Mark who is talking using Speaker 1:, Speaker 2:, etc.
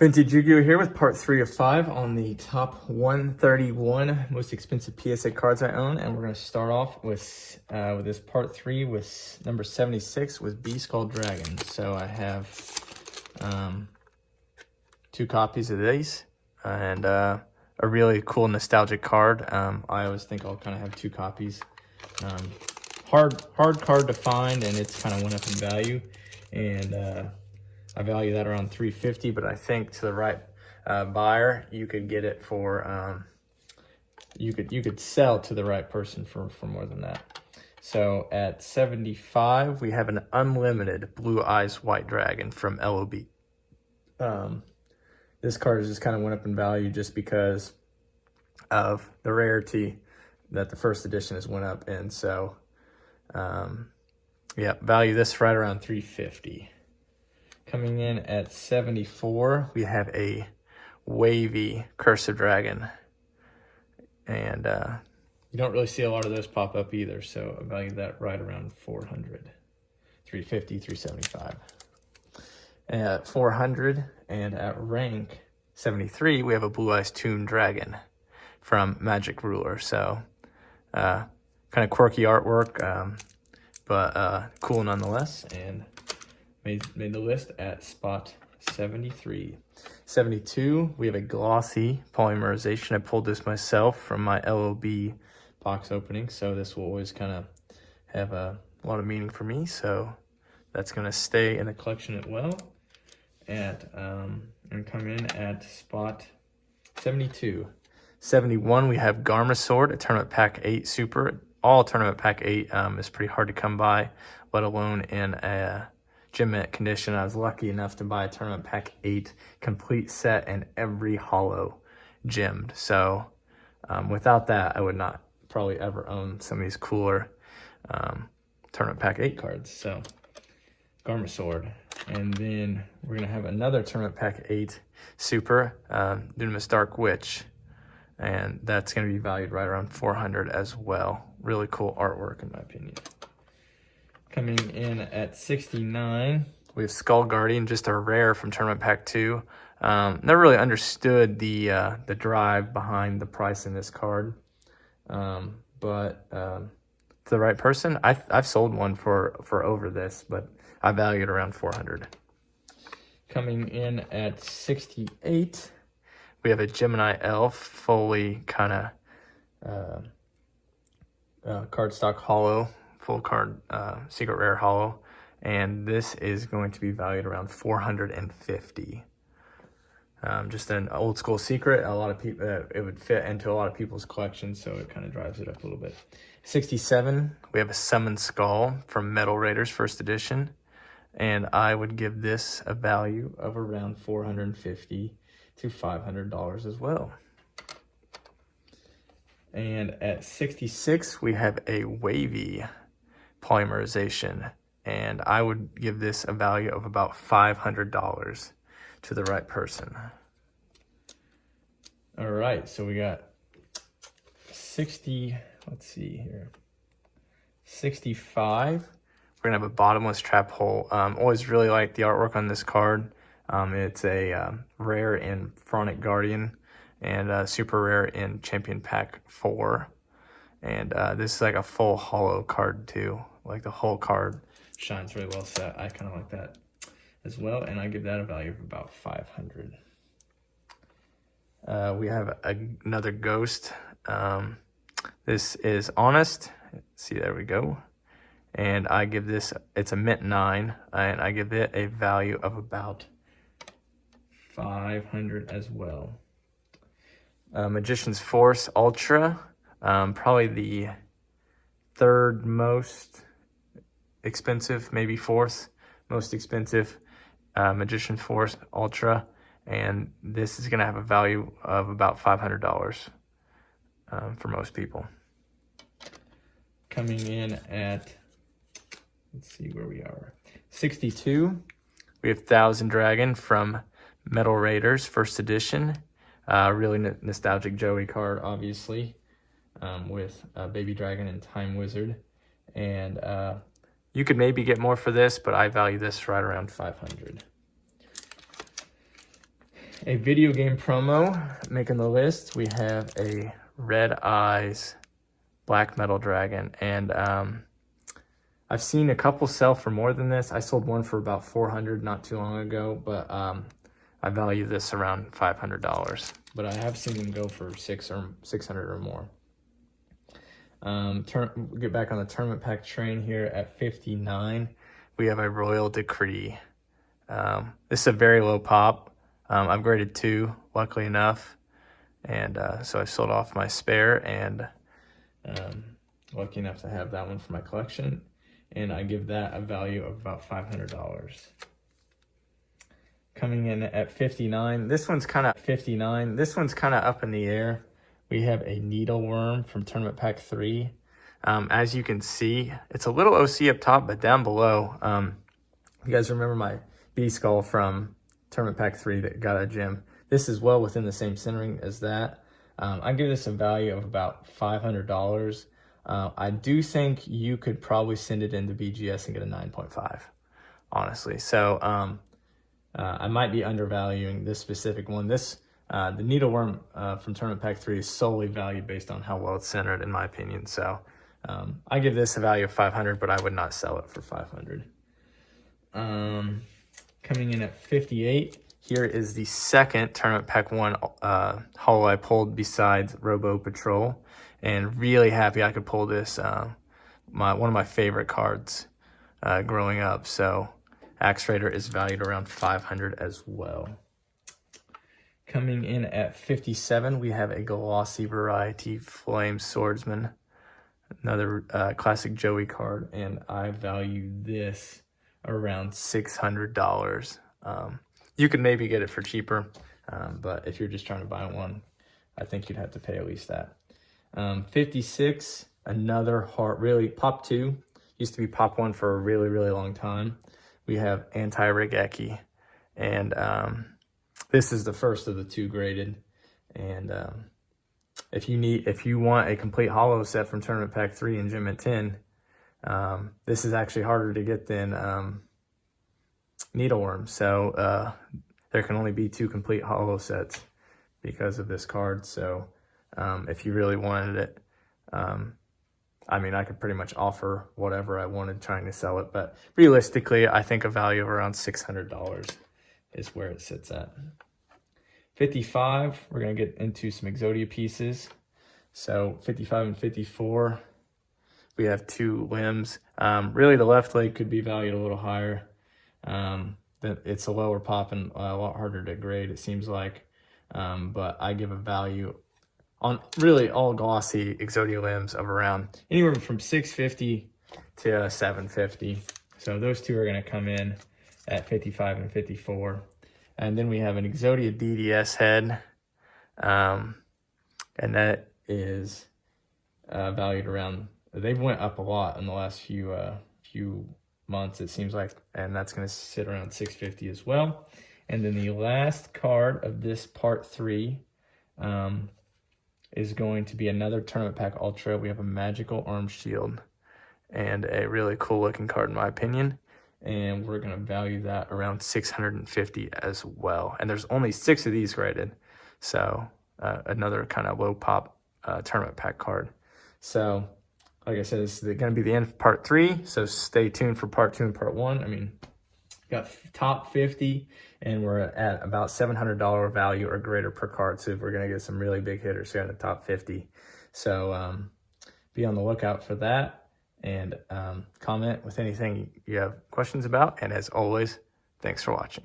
Speaker 1: Vintage Yugioh here with part 3 of 5 on the top 131 most expensive PSA cards I own, and we're going to start off with this part 3 with number 76 with Beast Skull Dragon. So I have 2 copies of these and a really cool nostalgic card. I always think I'll kind of have 2 copies. Hard card to find, and it's kind of went up in value, and I value that around $350, but I think to the right buyer, you could get it for you could sell to the right person for more than that. So at 75, we have an unlimited Blue Eyes White Dragon from LOB. This card just kind of went up in value just because of the rarity that the first edition has went up, and so yeah, value this right around $350. Coming in at 74, we have a wavy Cursive Dragon. And you don't really see a lot of those pop up either, so I value that right around 400, 350, 375. At 400 and at rank 73, we have a Blue Eyes Toon Dragon from Magic Ruler. So kind of quirky artwork, but cool nonetheless, and made the list at spot 73. 72, we have a glossy polymerization. I pulled this myself from my LOB box opening, so this will always kind of have a lot of meaning for me. So that's going to stay in the collection as well. And come in at spot 72. 71, we have Garma Sword, a Tournament Pack 8 Super. All Tournament Pack 8 is pretty hard to come by, let alone in a gem mint condition. I was lucky enough to buy a Tournament Pack 8 complete set and every holo gemmed. So without that, I would not probably ever own some of these cooler Tournament Pack 8 cards. So Garma Sword. And then we're going to have another Tournament Pack 8 Super, Dunamis Dark Witch. And that's going to be valued right around 400 as well. Really cool artwork in my opinion. Coming in at 69, we have Skull Guardian, just a rare from Tournament Pack 2. Never really understood the drive behind the price in this card, but to the right person, I've sold one for over this, but I value it around 400. Coming in at 68, we have a Gemini Elf, fully kind of cardstock holo. Full card secret rare holo, and this is going to be valued around 450. Just an old school secret. A lot of people, it would fit into a lot of people's collections, so it kind of drives it up a little bit. 67, we have a Summon Skull from Metal Raiders first edition, and I would give this a value of around $450 to $500 as well. And at 66, we have a wavy polymerization, and I would give this a value of about $500 to the right person. All right, so we got 60, let's see here, 65. We're gonna have a bottomless trap hole. Always really like the artwork on this card. It's a rare in Pharaonic Guardian and super rare in Champion Pack 4. And this is like a full holo card too. Like the whole card shines really well set. I kind of like that as well, and I give that a value of about 500. We have another Ghost. This is Honest. See, there we go. And I give this, it's a mint 9, and I give it a value of about 500 as well. Magician's Force Ultra. Probably the third most expensive, maybe fourth most expensive Magician Force Ultra, and this is going to have a value of about $500 for most people. Coming in at, let's see where we are, 62, we have Thousand Dragon from Metal Raiders first edition. Really nostalgic Joey card, obviously. With Baby Dragon and Time Wizard, and you could maybe get more for this, but I value this right around 500. a video game promo making the list. We have a Red Eyes Black Metal Dragon, and I've seen a couple sell for more than this. I sold one for about $400 not too long ago, but I value this around $500. But I have seen them go for 600 or more. Get back on the tournament pack train here at 59. We have a Royal Decree. This is a very low pop. I'm graded 2, luckily enough, and so I sold off my spare, and lucky enough to have that one for my collection, and I give that a value of about $500. Coming in at 59, this one's kind of up in the air. We have a Needleworm from Tournament Pack 3. As you can see, it's a little OC up top, but down below, you guys remember my B-Skull from Tournament Pack 3 that got a gem. This is well within the same centering as that. I give this a value of about $500. I do think you could probably send it into BGS and get a 9.5, honestly. So I might be undervaluing this specific one. The Needleworm from Tournament Pack 3 is solely valued based on how well it's centered, in my opinion. So I give this a value of 500, but I would not sell it for 500. Coming in at 58, here is the second Tournament Pack 1 holo I pulled besides Robo Patrol, and really happy I could pull this, one of my favorite cards growing up. So Axe Raider is valued around 500 as well. Coming in at 57, we have a Glossy Variety Flame Swordsman, another classic Joey card, and I value this around $600. You could maybe get it for cheaper, but if you're just trying to buy one, I think you'd have to pay at least that. 56, another really Pop 2, used to be Pop 1 for a really, really long time. We have Anti-Regeki, and this is the first of the 2 graded. And if you want a complete holo set from Tournament Pack 3 and Gem at 10, this is actually harder to get than Needleworm. So there can only be 2 complete holo sets because of this card. So if you really wanted it, I mean, I could pretty much offer whatever I wanted trying to sell it, but realistically, I think a value of around $600 is where it sits at. 55, we're going to get into some Exodia pieces. So 55 and 54, we have 2 limbs. Really, the left leg could be valued a little higher. It's a lower pop and a lot harder to grade, it seems like. But I give a value on really all glossy Exodia limbs of around anywhere from $650 to $750. So those 2 are going to come in at 55 and 54. And then we have an Exodia DDS head, and that is valued around, they've went up a lot in the last few months, it seems like, and that's going to sit around $650 as well. And then the last card of this part 3 is going to be another Tournament Pack Ultra. We have a Magical Arm Shield, and a really cool looking card in my opinion. And we're going to value that around $650 as well. And there's only 6 of these graded. So another kind of low pop Tournament Pack card. So like I said, this is going to be the end of part 3. So stay tuned for part 2 and part 1. I mean, got top 50, and we're at about $700 value or greater per card. So we're going to get some really big hitters here in the top 50. So be on the lookout for that. And comment with anything you have questions about. And as always, thanks for watching.